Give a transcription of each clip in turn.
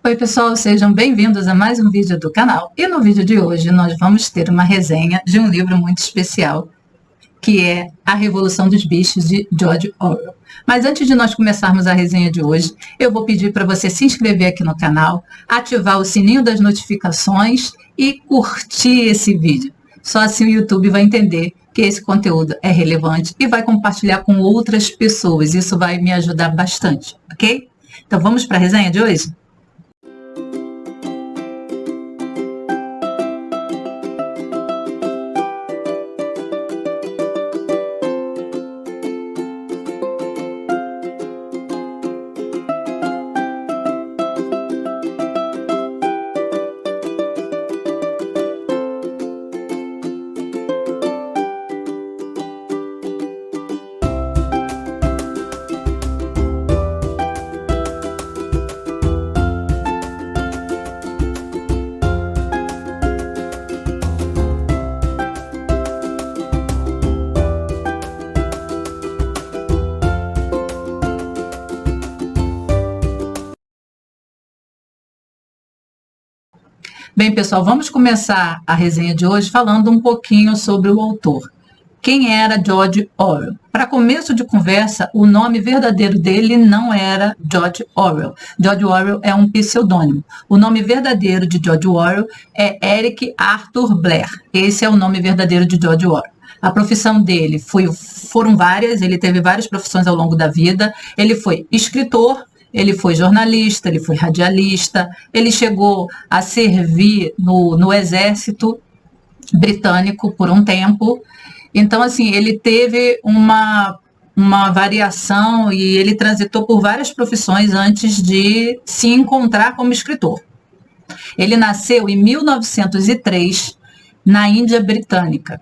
Oi pessoal, sejam bem-vindos a mais um vídeo do canal. E no vídeo de hoje nós vamos ter uma resenha de um livro muito especial, que é A Revolução dos Bichos, de George Orwell. Mas antes de nós começarmos a resenha de hoje, eu vou pedir para você se inscrever aqui no canal, ativar o sininho das notificações e curtir esse vídeo. Só assim o YouTube vai entender que esse conteúdo é relevante e vai compartilhar com outras pessoas. Isso vai me ajudar bastante, ok? Então vamos para a resenha de hoje? Bem, pessoal, vamos começar a resenha de hoje falando um pouquinho sobre o autor. Quem era George Orwell? Para começo de conversa, o nome verdadeiro dele não era George Orwell. George Orwell é um pseudônimo. O nome verdadeiro de George Orwell é Eric Arthur Blair. Esse é o nome verdadeiro de George Orwell. A profissão dele foram várias, ele teve várias profissões ao longo da vida. Ele foi escritor, ele foi jornalista, ele foi radialista, ele chegou a servir no exército britânico por um tempo. Então, assim, ele teve uma variação e ele transitou por várias profissões antes de se encontrar como escritor. Ele nasceu em 1903 na Índia Britânica.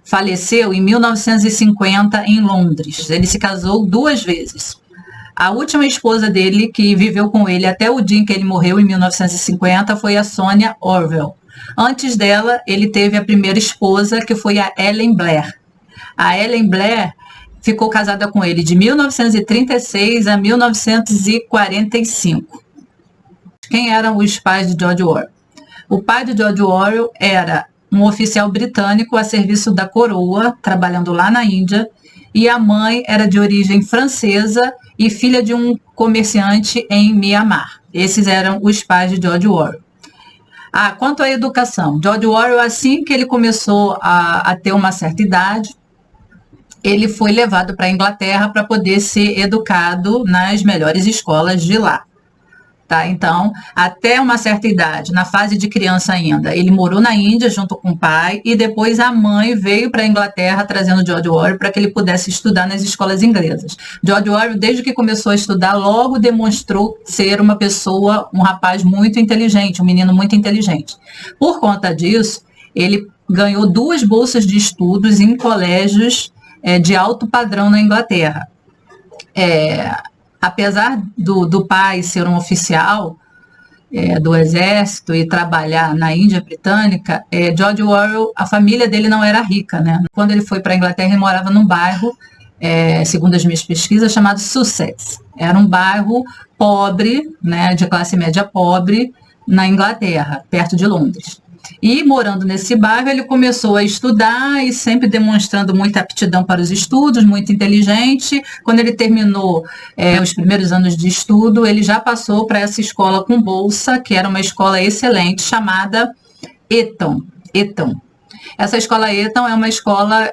Faleceu em 1950 em Londres. Ele se casou 2 vezes. A última esposa dele, que viveu com ele até o dia em que ele morreu, em 1950, foi a Sonia Orwell. Antes dela, ele teve a primeira esposa, que foi a Ellen Blair. A Ellen Blair ficou casada com ele de 1936 a 1945. Quem eram os pais de George Orwell? O pai de George Orwell era um oficial britânico a serviço da coroa, trabalhando lá na Índia, e a mãe era de origem francesa e filha de um comerciante em Mianmar. Esses eram os pais de George Orwell. Quanto à educação, George Orwell, assim que ele começou a ter uma certa idade, ele foi levado para a Inglaterra para poder ser educado nas melhores escolas de lá. Tá? Então, até uma certa idade, na fase de criança ainda, ele morou na Índia junto com o pai e depois a mãe veio para a Inglaterra trazendo George Orwell para que ele pudesse estudar nas escolas inglesas. George Orwell, desde que começou a estudar, logo demonstrou ser uma pessoa, um rapaz muito inteligente, um menino muito inteligente. Por conta disso, ele ganhou 2 bolsas de estudos em colégios de alto padrão na Inglaterra. Apesar do pai ser um oficial do exército e trabalhar na Índia Britânica, George Orwell, a família dele não era rica, né? Quando ele foi para a Inglaterra, ele morava num bairro, segundo as minhas pesquisas, chamado Sussex. Era um bairro pobre, né, de classe média pobre, na Inglaterra, perto de Londres. E morando nesse bairro, ele começou a estudar e sempre demonstrando muita aptidão para os estudos, muito inteligente. Quando ele terminou os primeiros anos de estudo, ele já passou para essa escola com bolsa, que era uma escola excelente, chamada Eton. Essa escola Eton é uma escola,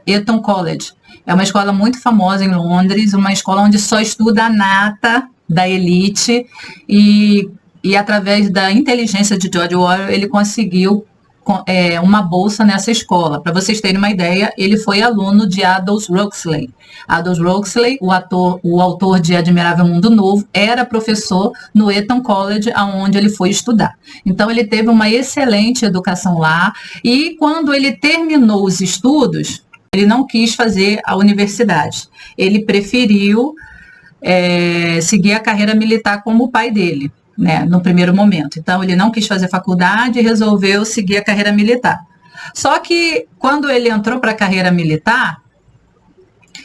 Eton College. É uma escola muito famosa em Londres, uma escola onde só estuda a nata da elite e através da inteligência de George Orwell, ele conseguiu uma bolsa nessa escola. Para vocês terem uma ideia, ele foi aluno de Aldous Huxley. Aldous Huxley, o autor de Admirável Mundo Novo, era professor no Eton College, onde ele foi estudar. Então, ele teve uma excelente educação lá, e quando ele terminou os estudos, ele não quis fazer a universidade. Ele preferiu seguir a carreira militar como o pai dele, né, no primeiro momento. Então, ele não quis fazer faculdade e resolveu seguir a carreira militar. Só que, quando ele entrou para a carreira militar,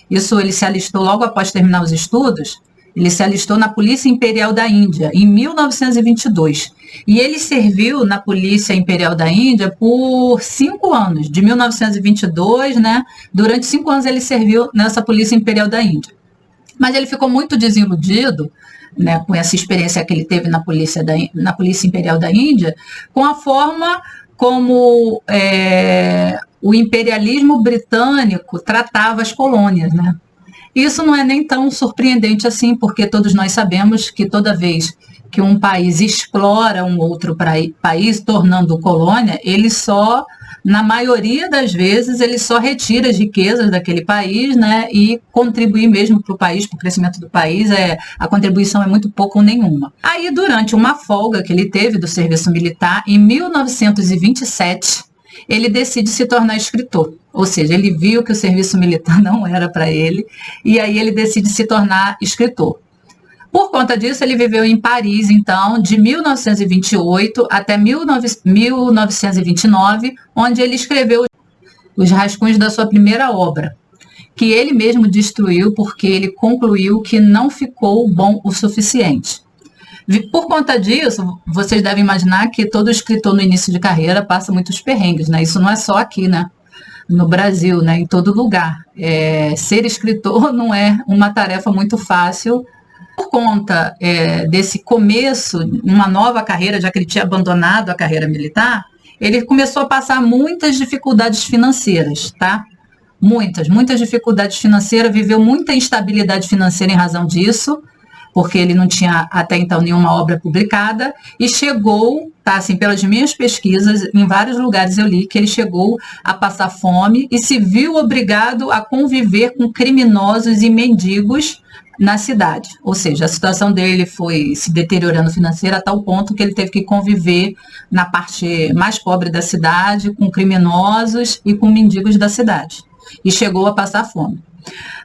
isso ele se alistou logo após terminar os estudos, Ele se alistou na Polícia Imperial da Índia em 1922. E ele serviu na Polícia Imperial da Índia por 5 anos, de 1922, né? Durante 5 anos ele serviu nessa Polícia Imperial da Índia. Mas ele ficou muito desiludido, né, com essa experiência que ele teve na Polícia Imperial da Índia, com a forma como o imperialismo britânico tratava as colônias, né? Isso não é nem tão surpreendente assim, porque todos nós sabemos que toda vez que um país explora um outro país, tornando colônia, ele só, na maioria das vezes, ele só retira as riquezas daquele país, né, e contribuir mesmo para o país, para o crescimento do país, a contribuição é muito pouco ou nenhuma. Aí, durante uma folga que ele teve do serviço militar, em 1927, ele decide se tornar escritor. Ou seja, ele viu que o serviço militar não era para ele, e aí ele decide se tornar escritor. Por conta disso, ele viveu em Paris, então, de 1928 até 1929, onde ele escreveu os rascunhos da sua primeira obra, que ele mesmo destruiu porque ele concluiu que não ficou bom o suficiente. Por conta disso, vocês devem imaginar que todo escritor no início de carreira passa muitos perrengues, né? Isso não é só aqui, né? No Brasil, né? Em todo lugar. Ser escritor não é uma tarefa muito fácil. Por conta desse começo, uma nova carreira, já que ele tinha abandonado a carreira militar, ele começou a passar muitas dificuldades financeiras, tá? Muitas dificuldades financeiras, viveu muita instabilidade financeira em razão disso, porque ele não tinha até então nenhuma obra publicada, e chegou, tá, assim, pelas minhas pesquisas, em vários lugares eu li que ele chegou a passar fome e se viu obrigado a conviver com criminosos e mendigos na cidade. Ou seja, a situação dele foi se deteriorando financeira a tal ponto que ele teve que conviver na parte mais pobre da cidade, com criminosos e com mendigos da cidade. E chegou a passar fome.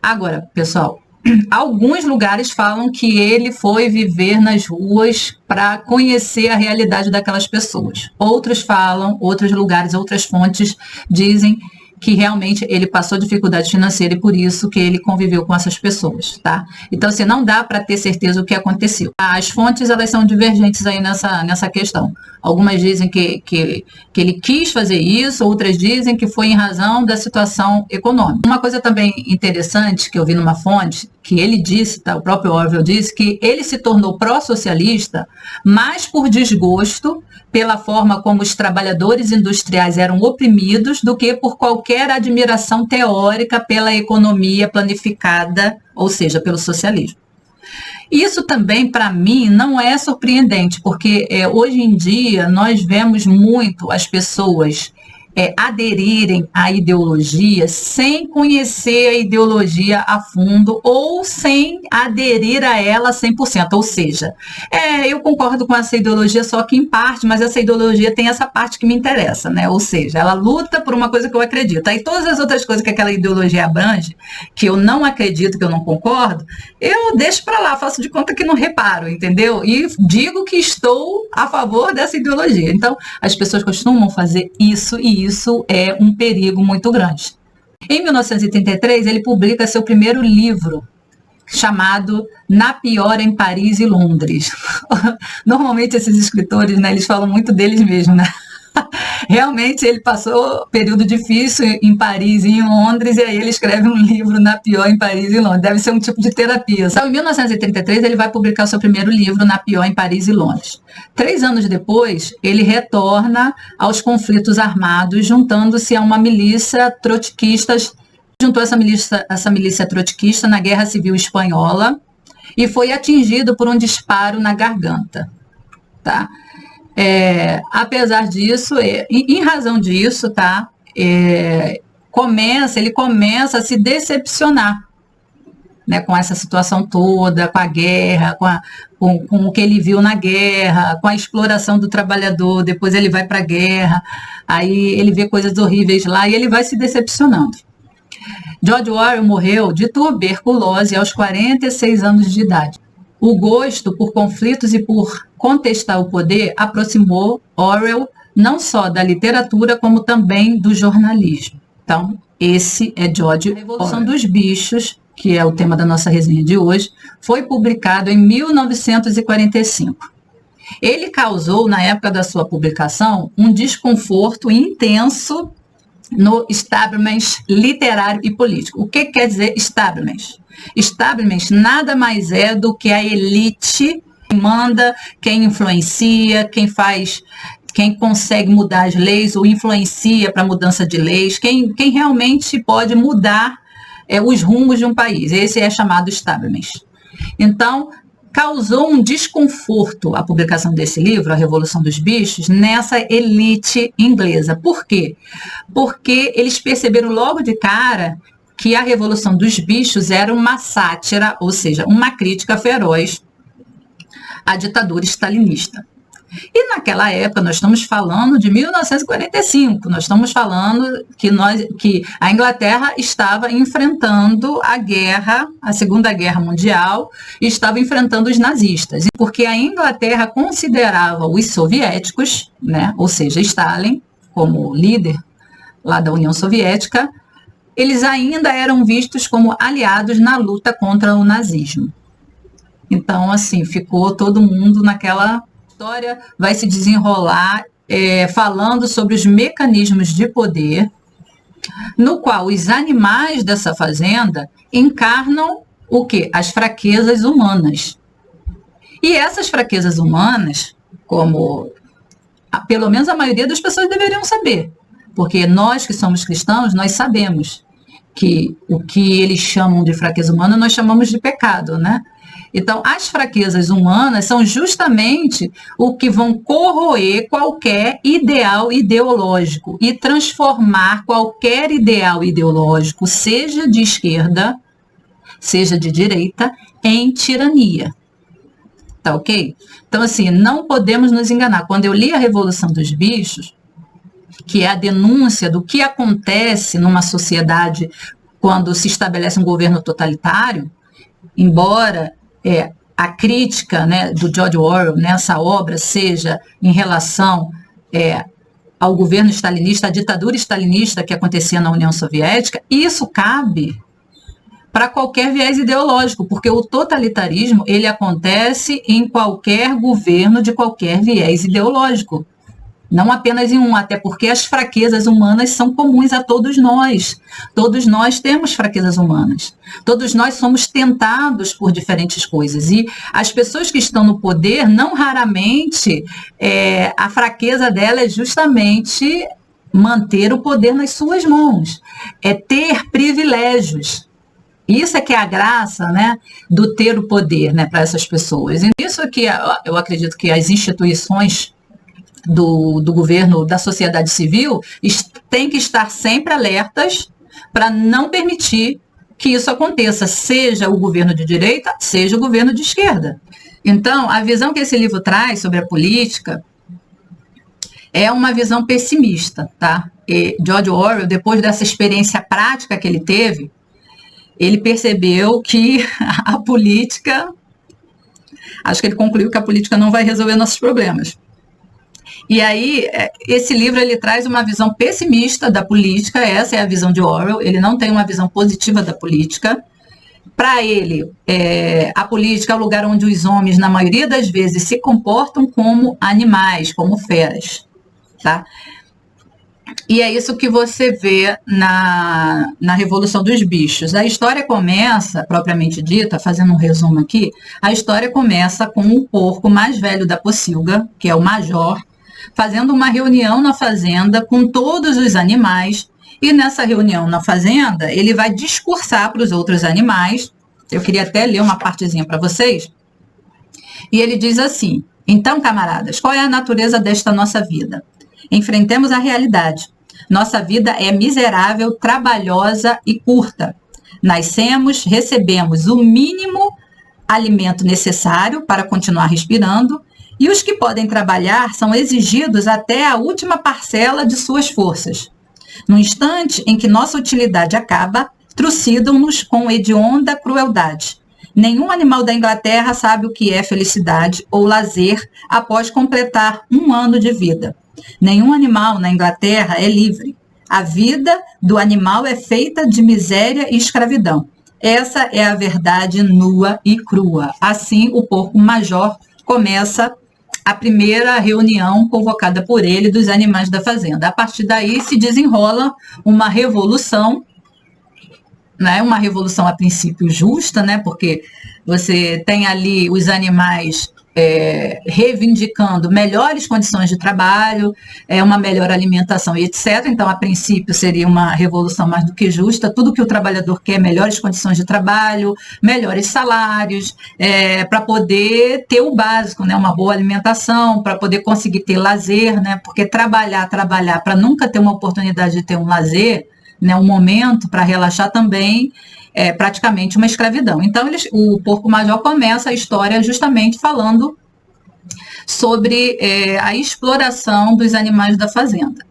Agora, pessoal, alguns lugares falam que ele foi viver nas ruas para conhecer a realidade daquelas pessoas. Outros falam, outros lugares, outras fontes dizem que realmente ele passou dificuldade financeira e por isso que ele conviveu com essas pessoas, tá? Então, assim, não dá para ter certeza o que aconteceu. As fontes, elas são divergentes aí nessa questão. Algumas dizem que ele quis fazer isso, outras dizem que foi em razão da situação econômica. Uma coisa também interessante que eu vi numa fonte, que ele disse, tá? O próprio Orwell disse, que ele se tornou pró-socialista mais por desgosto pela forma como os trabalhadores industriais eram oprimidos do que por qualquer admiração teórica pela economia planificada, ou seja, pelo socialismo. Isso também, para mim, não é surpreendente, porque hoje em dia nós vemos muito as pessoas aderirem à ideologia sem conhecer a ideologia a fundo ou sem aderir a ela 100%. Ou seja, eu concordo com essa ideologia só que em parte, mas essa ideologia tem essa parte que me interessa, né? Ou seja, ela luta por uma coisa que eu acredito. Aí todas as outras coisas que aquela ideologia abrange, que eu não acredito, que eu não concordo, eu deixo para lá, faço de conta que não reparo, entendeu? E digo que estou a favor dessa ideologia. Então, as pessoas costumam fazer isso e isso é um perigo muito grande. Em 1933, ele publica seu primeiro livro, chamado Na Pior em Paris e Londres. Normalmente esses escritores, né, eles falam muito deles mesmos, né? Realmente ele passou um período difícil em Paris e em Londres, e aí ele escreve um livro Na Pior em Paris e Londres. Deve ser um tipo de terapia. Então, em 1933, ele vai publicar o seu primeiro livro, Na Pior em Paris e Londres. 3 anos depois, ele retorna aos conflitos armados, juntando-se a uma milícia trotskista, juntou essa milícia trotskista na Guerra Civil Espanhola e foi atingido por um disparo na garganta, tá? Apesar disso, em razão disso, tá? Ele começa a se decepcionar, né, com essa situação toda, com a guerra, com o que ele viu na guerra, com a exploração do trabalhador. Depois ele vai para a guerra, aí ele vê coisas horríveis lá e ele vai se decepcionando. George Orwell morreu de tuberculose aos 46 anos de idade. O gosto por conflitos e por contestar o poder aproximou Orwell não só da literatura, como também do jornalismo. Então, esse é George Orwell. A Revolução dos Bichos, que é o tema da nossa resenha de hoje, foi publicado em 1945. Ele causou, na época da sua publicação, um desconforto intenso no establishment literário e político. O que quer dizer establishment? Establishment nada mais é do que a elite que manda, quem influencia, quem consegue mudar as leis ou influencia para a mudança de leis, quem realmente pode mudar os rumos de um país. Esse é chamado establishment. Então, causou um desconforto a publicação desse livro, A Revolução dos Bichos, nessa elite inglesa. Por quê? Porque eles perceberam logo de cara que a Revolução dos Bichos era uma sátira, ou seja, uma crítica feroz à ditadura stalinista. E naquela época, nós estamos falando de 1945, nós estamos falando que a Inglaterra estava enfrentando a Segunda Guerra Mundial, e estava enfrentando os nazistas, porque a Inglaterra considerava os soviéticos, né, ou seja, Stalin, como líder lá da União Soviética, eles ainda eram vistos como aliados na luta contra o nazismo. Então, assim, ficou todo mundo naquela... história vai se desenrolar falando sobre os mecanismos de poder, no qual os animais dessa fazenda encarnam o quê? As fraquezas humanas. E essas fraquezas humanas, como pelo menos a maioria das pessoas deveriam saber, porque nós que somos cristãos, nós sabemos que o que eles chamam de fraqueza humana, nós chamamos de pecado, né? Então, as fraquezas humanas são justamente o que vão corroer qualquer ideal ideológico e transformar qualquer ideal ideológico, seja de esquerda, seja de direita, em tirania. Tá ok? Então, assim, não podemos nos enganar. Quando eu li A Revolução dos Bichos, que é a denúncia do que acontece numa sociedade quando se estabelece um governo totalitário, embora a crítica, né, do George Orwell nessa obra seja em relação ao governo stalinista, à ditadura stalinista que acontecia na União Soviética, isso cabe para qualquer viés ideológico, porque o totalitarismo ele acontece em qualquer governo de qualquer viés ideológico. Não apenas em um, até porque as fraquezas humanas são comuns a todos nós. Todos nós temos fraquezas humanas. Todos nós somos tentados por diferentes coisas. E as pessoas que estão no poder, não raramente, a fraqueza dela é justamente manter o poder nas suas mãos. É ter privilégios. Isso é que é a graça, né, do ter o poder, né, para essas pessoas. E isso é que eu acredito que as instituições do governo, da sociedade civil, tem que estar sempre alertas para não permitir que isso aconteça, seja o governo de direita, seja o governo de esquerda. Então, a visão que esse livro traz sobre a política é uma visão pessimista, tá? E George Orwell, depois dessa experiência prática que ele teve, ele percebeu que a política, acho que ele concluiu que a política não vai resolver nossos problemas. E aí, esse livro ele traz uma visão pessimista da política, essa é a visão de Orwell, ele não tem uma visão positiva da política. Para ele, a política é o lugar onde os homens, na maioria das vezes, se comportam como animais, como feras. Tá? E é isso que você vê na Revolução dos Bichos. A história começa, propriamente dita, fazendo um resumo aqui, a história começa com o porco mais velho da pocilga, que é o Major, fazendo uma reunião na fazenda com todos os animais, e nessa reunião na fazenda, ele vai discursar para os outros animais. Eu queria até ler uma partezinha para vocês. E ele diz assim: então, camaradas, qual é a natureza desta nossa vida? Enfrentemos a realidade. Nossa vida é miserável, trabalhosa e curta. Nascemos, recebemos o mínimo alimento necessário para continuar respirando, e os que podem trabalhar são exigidos até a última parcela de suas forças. No instante em que nossa utilidade acaba, trucidam-nos com hedionda crueldade. Nenhum animal da Inglaterra sabe o que é felicidade ou lazer após completar 1 ano de vida. Nenhum animal na Inglaterra é livre. A vida do animal é feita de miséria e escravidão. Essa é a verdade nua e crua. Assim, o porco-major começa a primeira reunião convocada por ele dos animais da fazenda. A partir daí se desenrola uma revolução, né? Uma revolução a princípio justa, né? Porque você tem ali os animais reivindicando melhores condições de trabalho, uma melhor alimentação e etc. Então, a princípio, seria uma revolução mais do que justa. Tudo que o trabalhador quer, melhores condições de trabalho, melhores salários, para poder ter o básico, né? Uma boa alimentação, para poder conseguir ter lazer, né? Porque trabalhar para nunca ter uma oportunidade de ter um lazer, né? Um momento para relaxar também, é praticamente uma escravidão. Então, o porco-major começa a história justamente falando sobre a exploração dos animais da fazenda.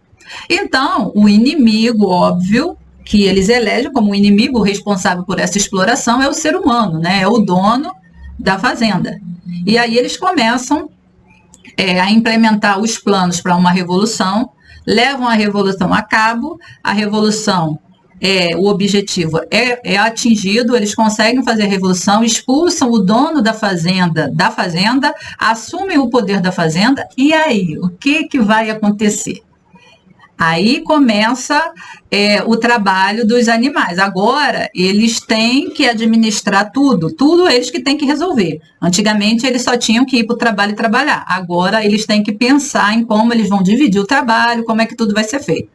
Então, o inimigo, óbvio, que eles elegem como inimigo responsável por essa exploração é o ser humano, né? É o dono da fazenda. E aí eles começam a implementar os planos para uma revolução, levam a revolução a cabo, a revolução o objetivo é atingido, eles conseguem fazer a revolução, expulsam o dono da fazenda, assumem o poder da fazenda, e aí, o que vai acontecer? Aí começa o trabalho dos animais. Agora, eles têm que administrar tudo eles que têm que resolver. Antigamente, eles só tinham que ir para o trabalho e trabalhar. Agora, eles têm que pensar em como eles vão dividir o trabalho, como é que tudo vai ser feito.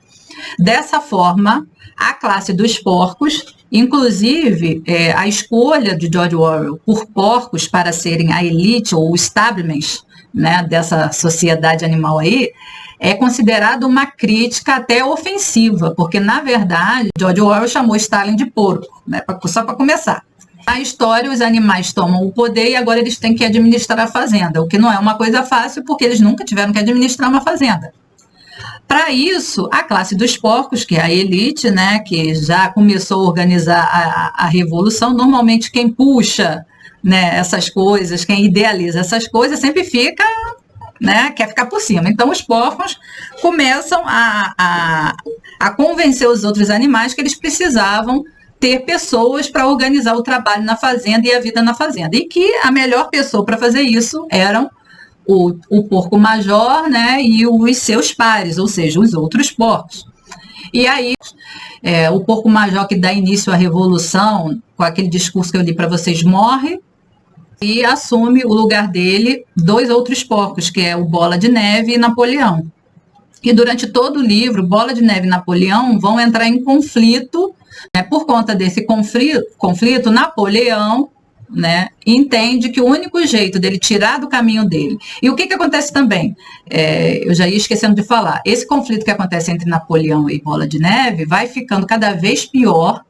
Dessa forma, a classe dos porcos, inclusive a escolha de George Orwell por porcos para serem a elite ou o establishment, né, dessa sociedade animal aí, é considerado uma crítica até ofensiva, porque, na verdade, George Orwell chamou Stalin de porco, né, só para começar. Na história, os animais tomam o poder e agora eles têm que administrar a fazenda, o que não é uma coisa fácil, porque eles nunca tiveram que administrar uma fazenda. Para isso, a classe dos porcos, que é a elite, né, que já começou a organizar a revolução, normalmente quem puxa, né, essas coisas, quem idealiza essas coisas, sempre fica, né, quer ficar por cima. Então, os porcos começam a convencer os outros animais que eles precisavam ter pessoas para organizar o trabalho na fazenda e a vida na fazenda. E que a melhor pessoa para fazer isso eram o porco-major, né, e os seus pares, ou seja, os outros porcos. E aí, o porco-major que dá início à revolução, com aquele discurso que eu li para vocês, morre e assume o lugar dele 2 outros porcos, que é o Bola de Neve e Napoleão. E durante todo o livro, Bola de Neve e Napoleão vão entrar em conflito, né, por conta desse conflito, Napoleão, né, entende que o único jeito dele tirar do caminho dele. E o que acontece também? Eu já ia esquecendo de falar. Esse conflito que acontece entre Napoleão e Bola de Neve vai ficando cada vez pior.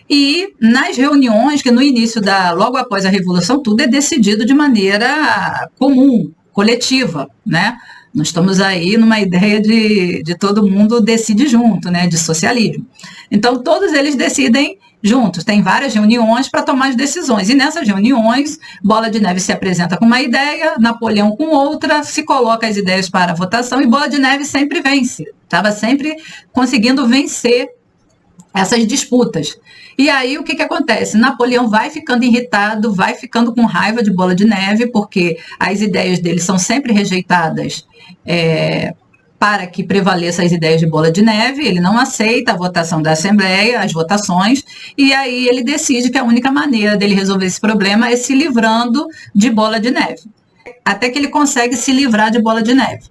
E nas reuniões, que no início logo após a Revolução, tudo é decidido de maneira comum, coletiva, né? Nós estamos aí numa ideia de todo mundo decide junto, né, de socialismo. Então, todos eles decidem juntos. Tem várias reuniões para tomar as decisões. E nessas reuniões, Bola de Neve se apresenta com uma ideia, Napoleão com outra, se coloca as ideias para votação e Bola de Neve sempre vence. Estava sempre conseguindo vencer essas disputas. E aí, o que acontece? Napoleão vai ficando irritado, vai ficando com raiva de Bola de Neve, porque as ideias dele são sempre rejeitadas para que prevaleça as ideias de Bola de Neve. Ele não aceita a votação da Assembleia, as votações, e aí ele decide que a única maneira dele resolver esse problema é se livrando de Bola de Neve. Até que ele consegue se livrar de Bola de Neve.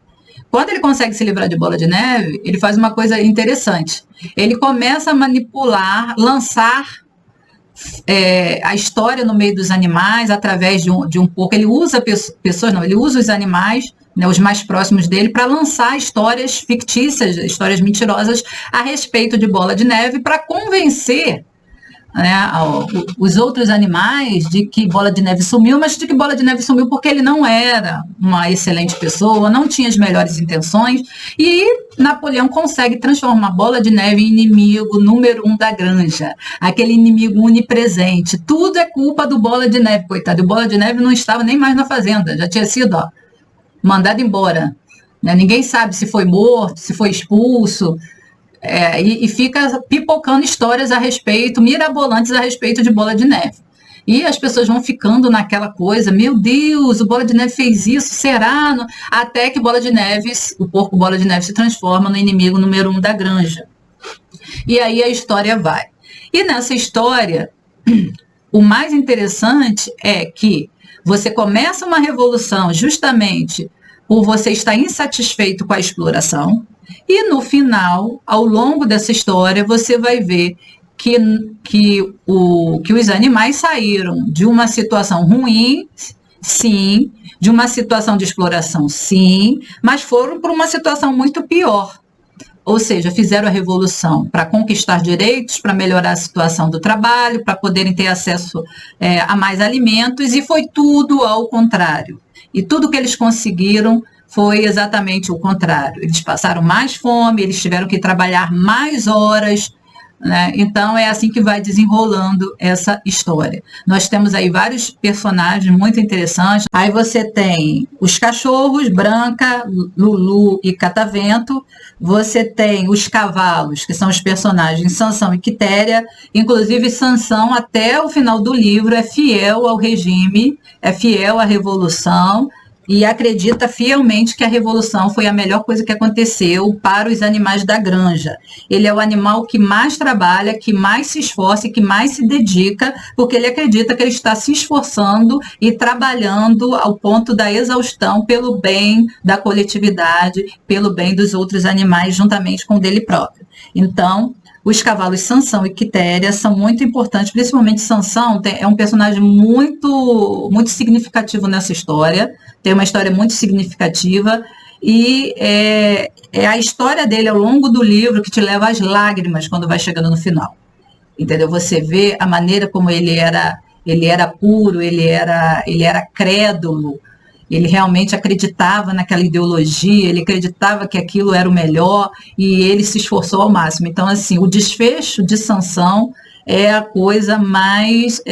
Quando ele consegue se livrar de Bola de Neve, ele faz uma coisa interessante. Ele começa a manipular, lançar a história no meio dos animais através de um porco. Ele usa ele usa os animais, né, os mais próximos dele, para lançar histórias fictícias, histórias mentirosas a respeito de Bola de Neve, para convencer, né, os outros animais de que Bola de Neve sumiu, mas de que Bola de Neve sumiu porque ele não era uma excelente pessoa, não tinha as melhores intenções, e Napoleão consegue transformar Bola de Neve em inimigo número 1 da granja, aquele inimigo onipresente. Tudo é culpa do Bola de Neve, coitado. O Bola de Neve não estava nem mais na fazenda, já tinha sido mandado embora, né? Ninguém sabe se foi morto, se foi expulso. E fica pipocando histórias a respeito, mirabolantes a respeito de Bola de Neve. E as pessoas vão ficando naquela coisa, meu Deus, o Bola de Neve fez isso, será? Até que Bola de Neve, o porco Bola de Neve se transforma no inimigo número 1 da granja. E aí a história vai. E nessa história, o mais interessante é que você começa uma revolução justamente por você estar insatisfeito com a exploração, e no final, ao longo dessa história, você vai ver que os animais saíram de uma situação ruim, sim, de uma situação de exploração, sim, mas foram para uma situação muito pior. Ou seja, fizeram a revolução para conquistar direitos, para melhorar a situação do trabalho, para poderem ter acesso a mais alimentos, e foi tudo ao contrário. E tudo que eles conseguiram foi exatamente o contrário. Eles passaram mais fome, eles tiveram que trabalhar mais horas, né? Então é assim que vai desenrolando essa história. Nós temos aí vários personagens muito interessantes. Aí você tem os cachorros, Branca, Lulu e Catavento. Você tem os cavalos, que são os personagens Sansão e Quitéria. Inclusive Sansão, até o final do livro, é fiel ao regime, é fiel à revolução, e acredita fielmente que a revolução foi a melhor coisa que aconteceu para os animais da granja. Ele é o animal que mais trabalha, que mais se esforça e que mais se dedica, porque ele acredita que ele está se esforçando e trabalhando ao ponto da exaustão pelo bem da coletividade, pelo bem dos outros animais, juntamente com o dele próprio. Então, os cavalos Sansão e Quitéria são muito importantes, principalmente Sansão é um personagem muito, muito significativo nessa história, tem uma história muito significativa, e é a história dele ao longo do livro que te leva às lágrimas quando vai chegando no final. Entendeu? Você vê a maneira como ele era puro, ele era crédulo, ele realmente acreditava naquela ideologia, ele acreditava que aquilo era o melhor e ele se esforçou ao máximo. Então, assim, o desfecho de Sansão é a coisa mais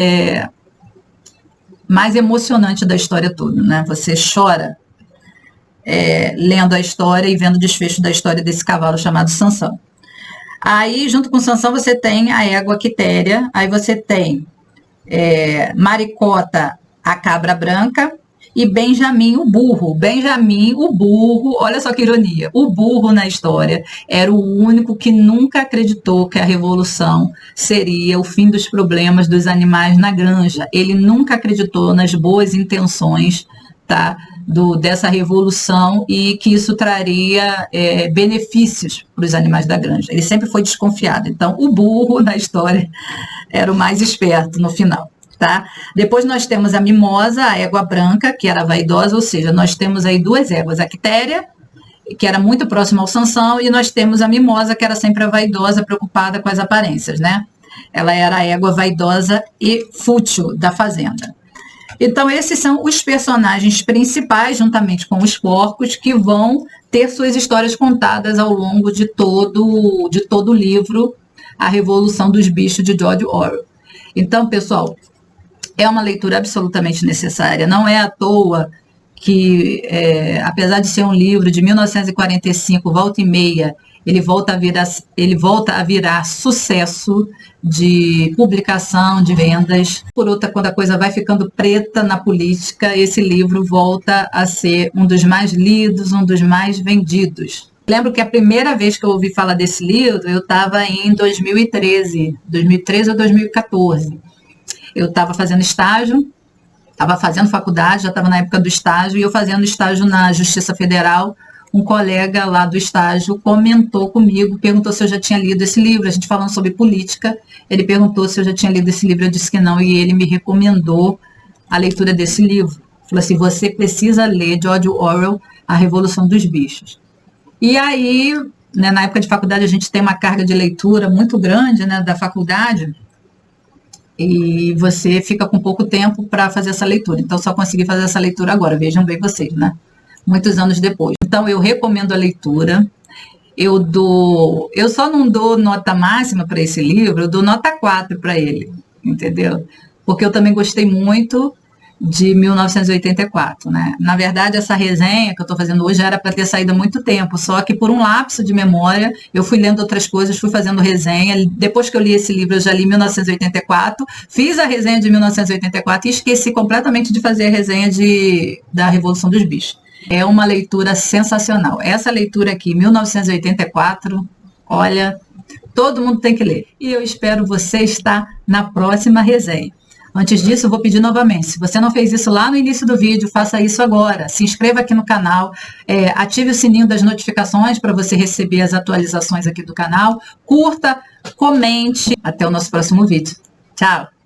emocionante da história toda, né? Você chora lendo a história e vendo o desfecho da história desse cavalo chamado Sansão. Aí, junto com Sansão, você tem a égua Quitéria, aí você tem Maricota, a cabra branca, e Benjamin, o burro. Benjamin, o burro, olha só que ironia, o burro na história era o único que nunca acreditou que a revolução seria o fim dos problemas dos animais na granja. Ele nunca acreditou nas boas intenções, tá, dessa revolução, e que isso traria benefícios para os animais da granja. Ele sempre foi desconfiado. Então, o burro na história era o mais esperto no final. Tá? Depois nós temos a Mimosa, a égua branca, que era vaidosa, ou seja, nós temos aí duas éguas, a Quitéria, que era muito próxima ao Sansão, e nós temos a Mimosa, que era sempre a vaidosa, preocupada com as aparências, né? Ela era a égua vaidosa e fútil da fazenda. Então, esses são os personagens principais, juntamente com os porcos, que vão ter suas histórias contadas ao longo de todo o livro, A Revolução dos Bichos, de George Orwell. Então, pessoal, é uma leitura absolutamente necessária. Não é à toa que, apesar de ser um livro de 1945, volta e meia, ele volta a virar sucesso de publicação, de vendas. Por outra, quando a coisa vai ficando preta na política, esse livro volta a ser um dos mais lidos, um dos mais vendidos. Lembro que a primeira vez que eu ouvi falar desse livro, eu estava em 2013 ou 2014. Eu estava fazendo estágio, estava fazendo faculdade, já estava na época do estágio, e eu fazendo estágio na Justiça Federal. Um colega lá do estágio comentou comigo, perguntou se eu já tinha lido esse livro, a gente falando sobre política, ele perguntou se eu já tinha lido esse livro, eu disse que não, e ele me recomendou a leitura desse livro. Falou assim, você precisa ler George Orwell, A Revolução dos Bichos. E aí, né, na época de faculdade, a gente tem uma carga de leitura muito grande, né, da faculdade, e você fica com pouco tempo para fazer essa leitura. Então, só consegui fazer essa leitura agora, vejam bem vocês, né? Muitos anos depois. Então, eu recomendo a leitura. Eu só não dou nota máxima para esse livro, eu dou nota 4 para ele, entendeu? Porque eu também gostei muito, de 1984, né? Na verdade, essa resenha que eu estou fazendo hoje era para ter saído há muito tempo, só que por um lapso de memória, eu fui lendo outras coisas, fui fazendo resenha. Depois que eu li esse livro, eu já li 1984, fiz a resenha de 1984 e esqueci completamente de fazer a resenha da Revolução dos Bichos. É uma leitura sensacional. Essa leitura aqui, 1984, olha, todo mundo tem que ler. E eu espero você estar na próxima resenha. Antes disso, eu vou pedir novamente, se você não fez isso lá no início do vídeo, faça isso agora. Se inscreva aqui no canal, ative o sininho das notificações para você receber as atualizações aqui do canal. Curta, comente. Até o nosso próximo vídeo. Tchau!